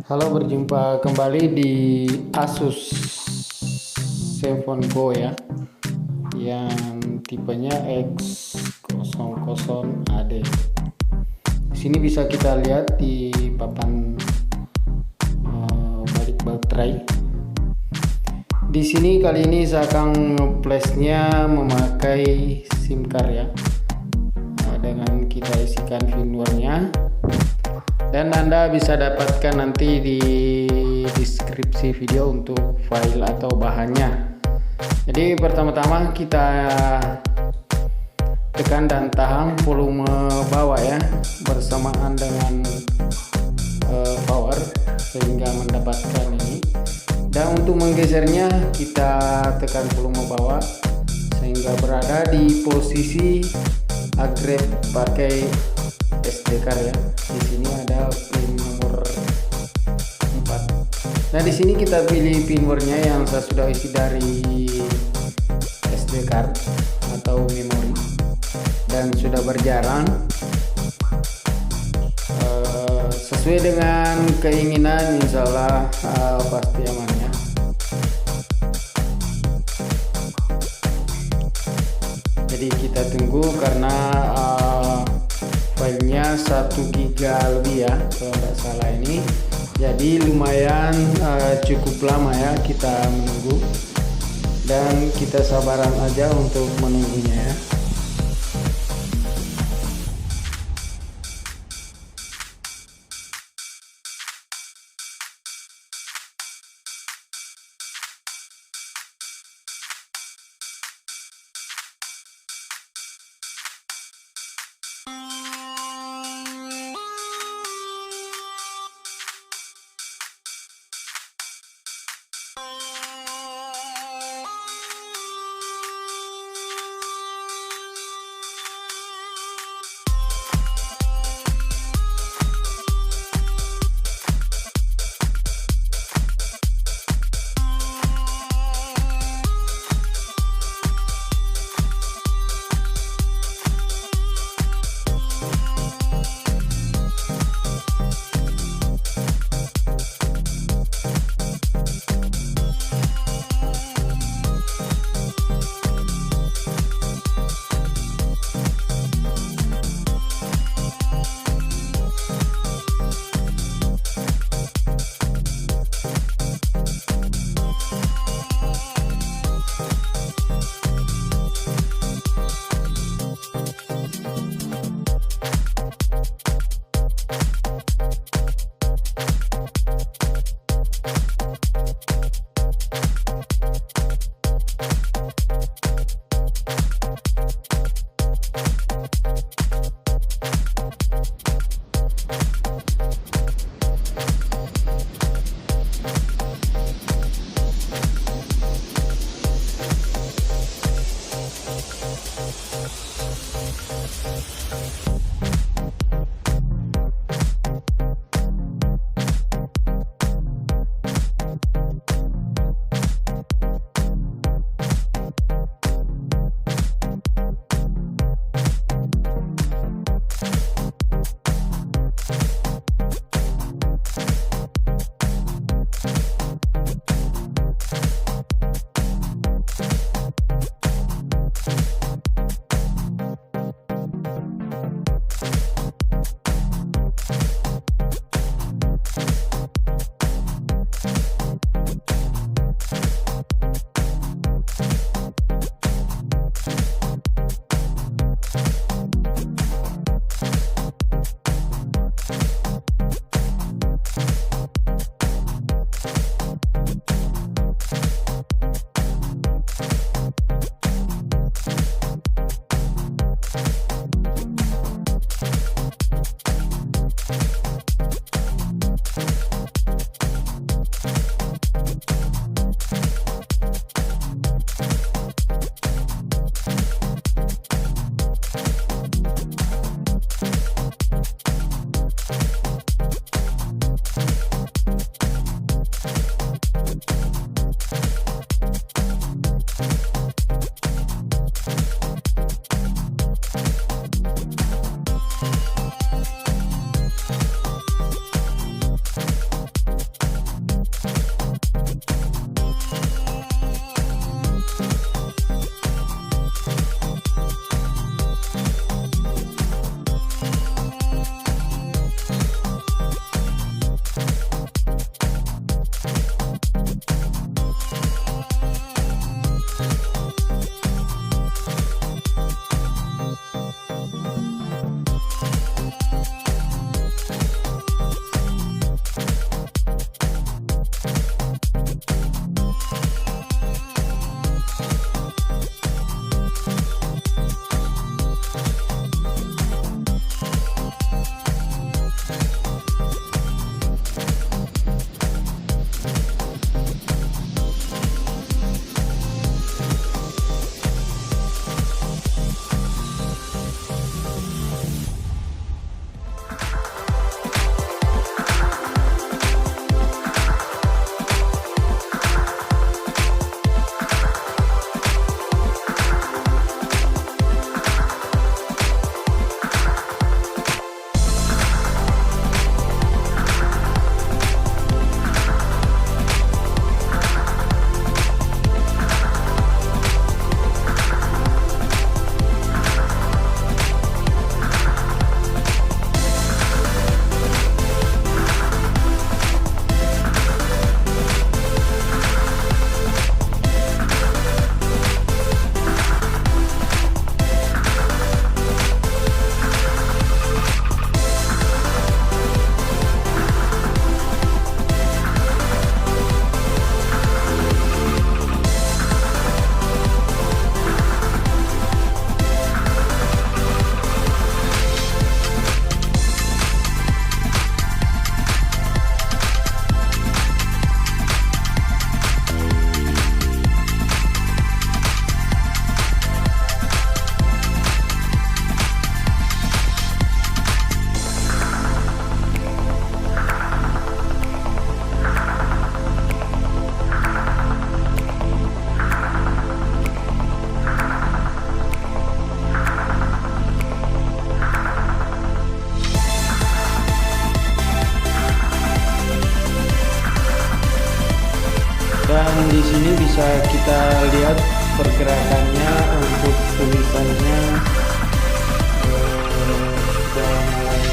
Halo, berjumpa kembali di Asus Zenfone Go ya, yang tipenya X00AD. Di sini bisa kita lihat di papan balik baterai. Di sini kali ini saya akan ngeplashnya memakai SIM card ya, dengan kita isikan firmware-nya. Dan Anda bisa dapatkan nanti di deskripsi video untuk file atau bahannya. Jadi pertama-tama kita tekan dan tahan volume bawah ya, bersamaan dengan power sehingga mendapatkan ini. Dan untuk menggesernya kita tekan volume bawah sehingga berada di posisi agrep pakai SD card ya. Di sini ada pin nomor 4. Nah, di sini kita pilih firmware-nya yang saya sudah isi dari SD card atau memori dan sudah berjalan sesuai dengan keinginan, insyaallah pasti aman ya. Jadi kita tunggu karena filenya 1 giga lebih ya kalau tidak salah ini, jadi lumayan cukup lama ya kita menunggu, dan kita sabaran aja untuk menunggunya ya. di sini bisa kita lihat pergerakannya untuk tulisannya sudah mulai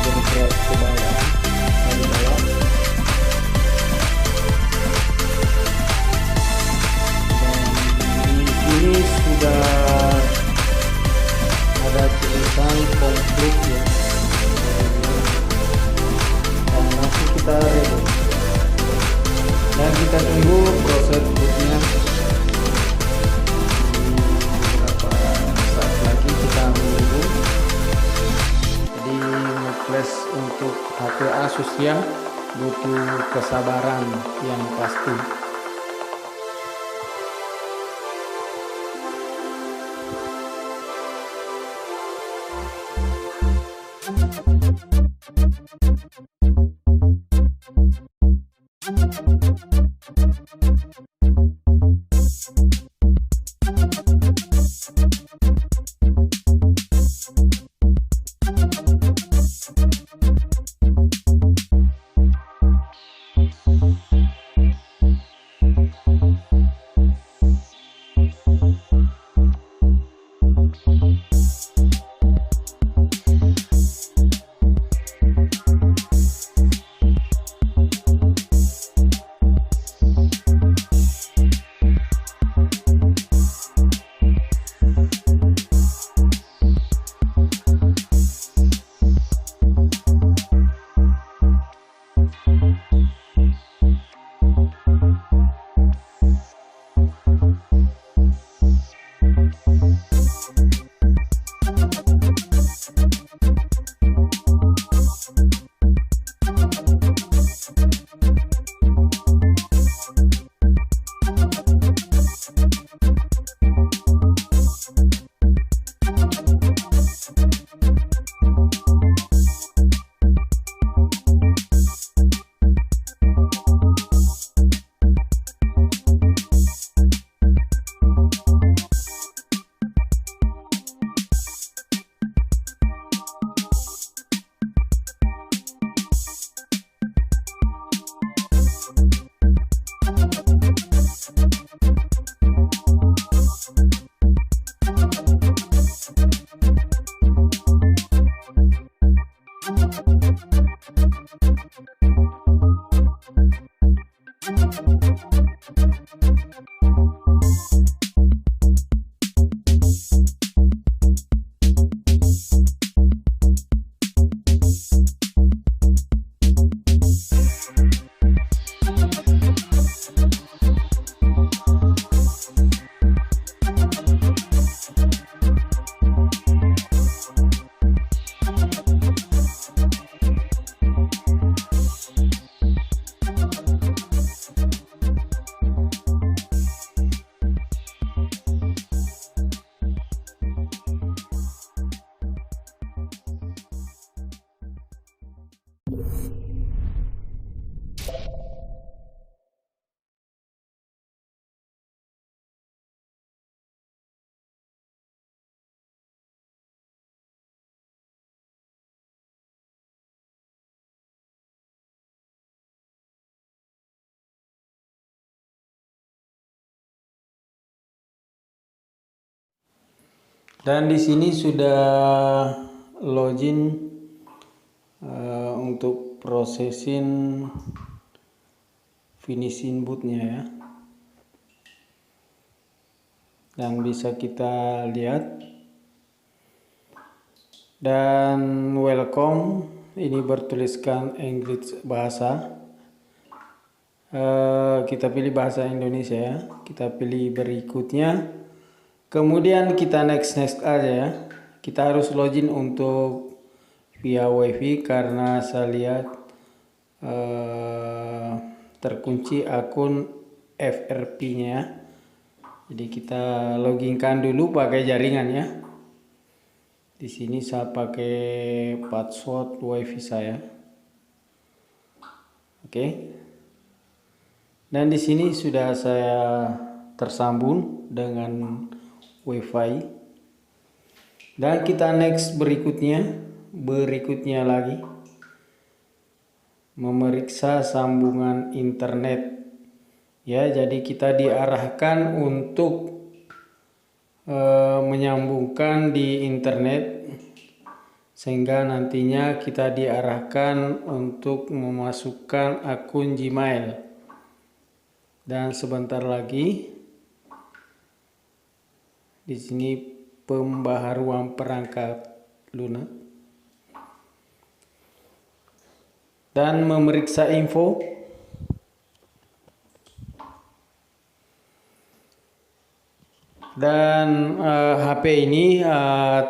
bergerak ke bawah dari bawah, dan di sini sudah ada tulisan komplit ya, dan langsung kita reboot dan kita tunggu proses bootnya. Beberapa saat lagi kita menunggu. Jadi flash untuk HP Asus ya butuh kesabaran yang pasti. Dan di sini sudah login untuk processing finishing bootnya ya. Dan bisa kita lihat. Dan welcome, ini bertuliskan English bahasa. Kita pilih bahasa Indonesia ya. Kita pilih berikutnya. Kemudian kita next aja ya. Kita harus login untuk via wifi karena saya lihat terkunci akun FRP-nya. Jadi kita loginkan dulu pakai jaringan ya. Di sini saya pakai password wifi saya. Oke. Dan di sini sudah saya tersambung dengan wifi. Dan kita next berikutnya lagi memeriksa sambungan internet Ya, jadi kita diarahkan untuk menyambungkan di internet, sehingga nantinya kita diarahkan untuk memasukkan akun Gmail. Dan sebentar lagi di sini pembaharuan perangkat lunak dan memeriksa info. Dan HP ini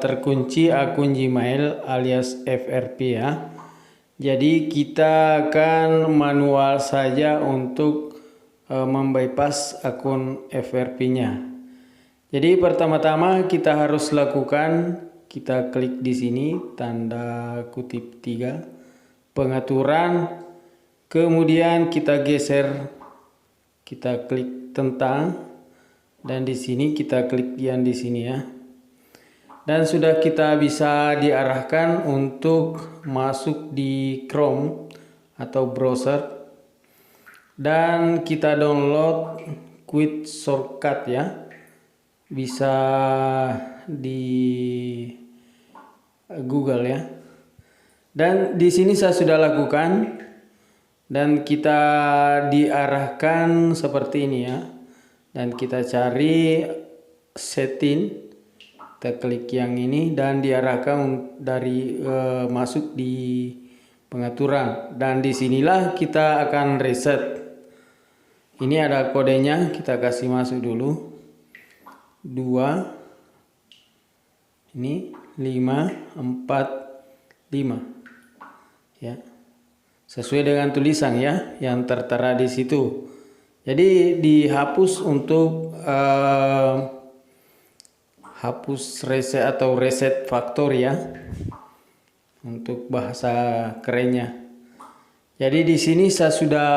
terkunci akun Gmail alias FRP ya. Jadi kita akan manual saja untuk membypass akun FRP-nya. Jadi pertama-tama kita harus lakukan, kita klik di sini tanda kutip 3, pengaturan, kemudian kita geser, kita klik tentang. Dan di sini kita klik yang di sini ya. Dan sudah kita bisa diarahkan untuk masuk di Chrome atau browser. Dan kita download Quick Shortcut ya. Bisa di Google ya. Dan di sini saya sudah lakukan. Dan kita diarahkan seperti ini ya. Dan kita cari setting, kita klik yang ini dan diarahkan dari masuk di pengaturan, dan disinilah kita akan reset. Ini ada kodenya, kita kasih masuk dulu 2 ini 5 4 5 ya, sesuai dengan tulisan ya yang tertera di situ. Jadi dihapus untuk hapus reset atau reset factory ya, untuk bahasa kerennya. Jadi di sini saya sudah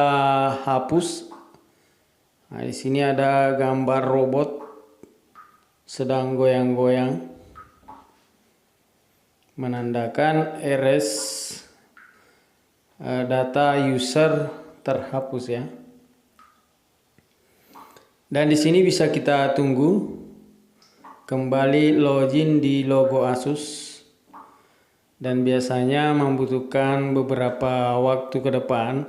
hapus. Nah, di sini ada gambar robot sedang goyang-goyang, menandakan erase data user terhapus ya. Dan di sini bisa kita tunggu kembali login di logo Asus, dan biasanya membutuhkan beberapa waktu ke depan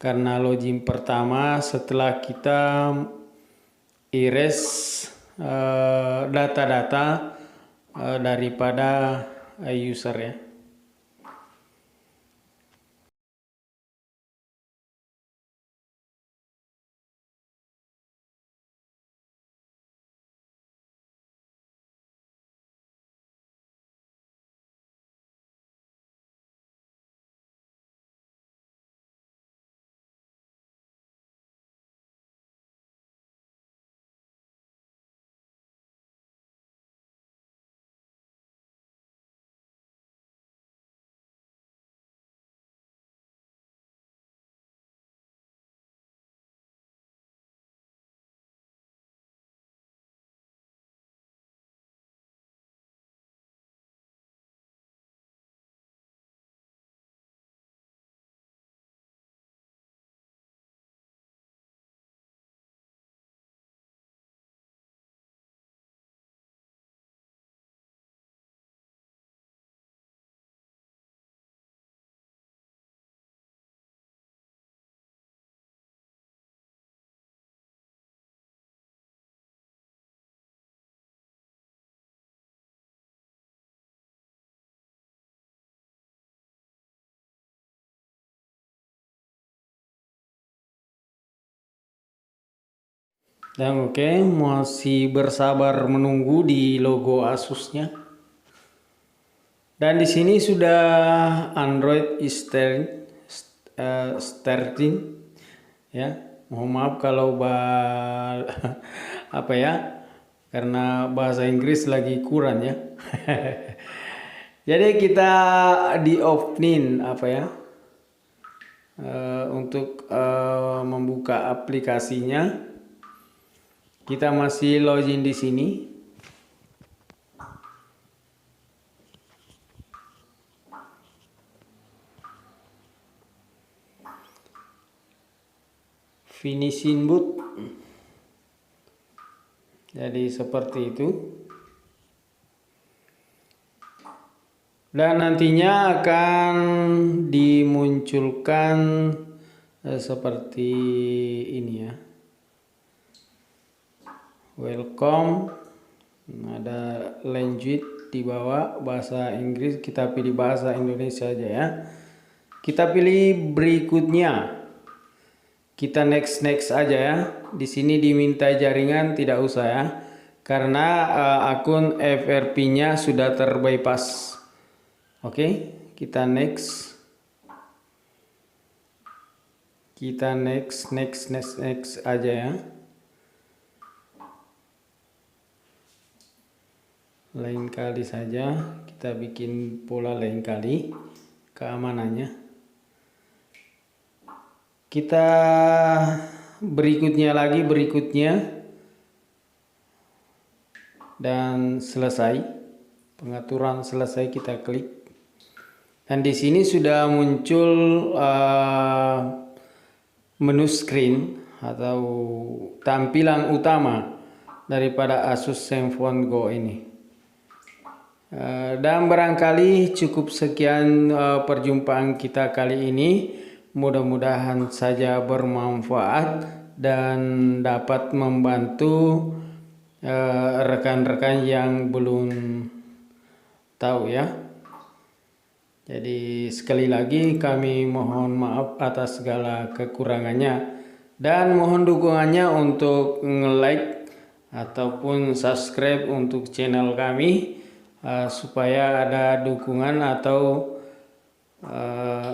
karena login pertama setelah kita erase data-data daripada user ya. Dan oke, masih bersabar menunggu di logo Asusnya. Dan di sini sudah Android starting ya. Mohon maaf kalau apa ya, karena bahasa Inggris lagi kurang ya. Jadi kita di offin apa ya, untuk membuka aplikasinya. Kita masih login di sini. Finishing boot. Jadi seperti itu. Dan nantinya akan dimunculkan seperti ini ya. Welcome. Ada language di bawah, bahasa Inggris, kita pilih bahasa Indonesia aja ya. Kita pilih berikutnya. Kita next aja ya. Di sini diminta jaringan, tidak usah ya. Karena akun FRP-nya sudah terbypass. Oke, kita next. Kita next aja ya. Lain kali saja kita bikin pola lain kali keamanannya. Kita berikutnya dan selesai. Pengaturan selesai, kita klik. Dan di sini sudah muncul menu screen atau tampilan utama daripada Asus ZenFone Go ini. Dan barangkali cukup sekian perjumpaan kita kali ini. Mudah-mudahan saja bermanfaat dan dapat membantu rekan-rekan yang belum tahu ya. Jadi sekali lagi kami mohon maaf atas segala kekurangannya dan mohon dukungannya untuk nge-like ataupun subscribe untuk channel kami supaya ada dukungan atau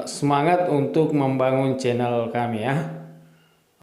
semangat untuk membangun channel kami ya.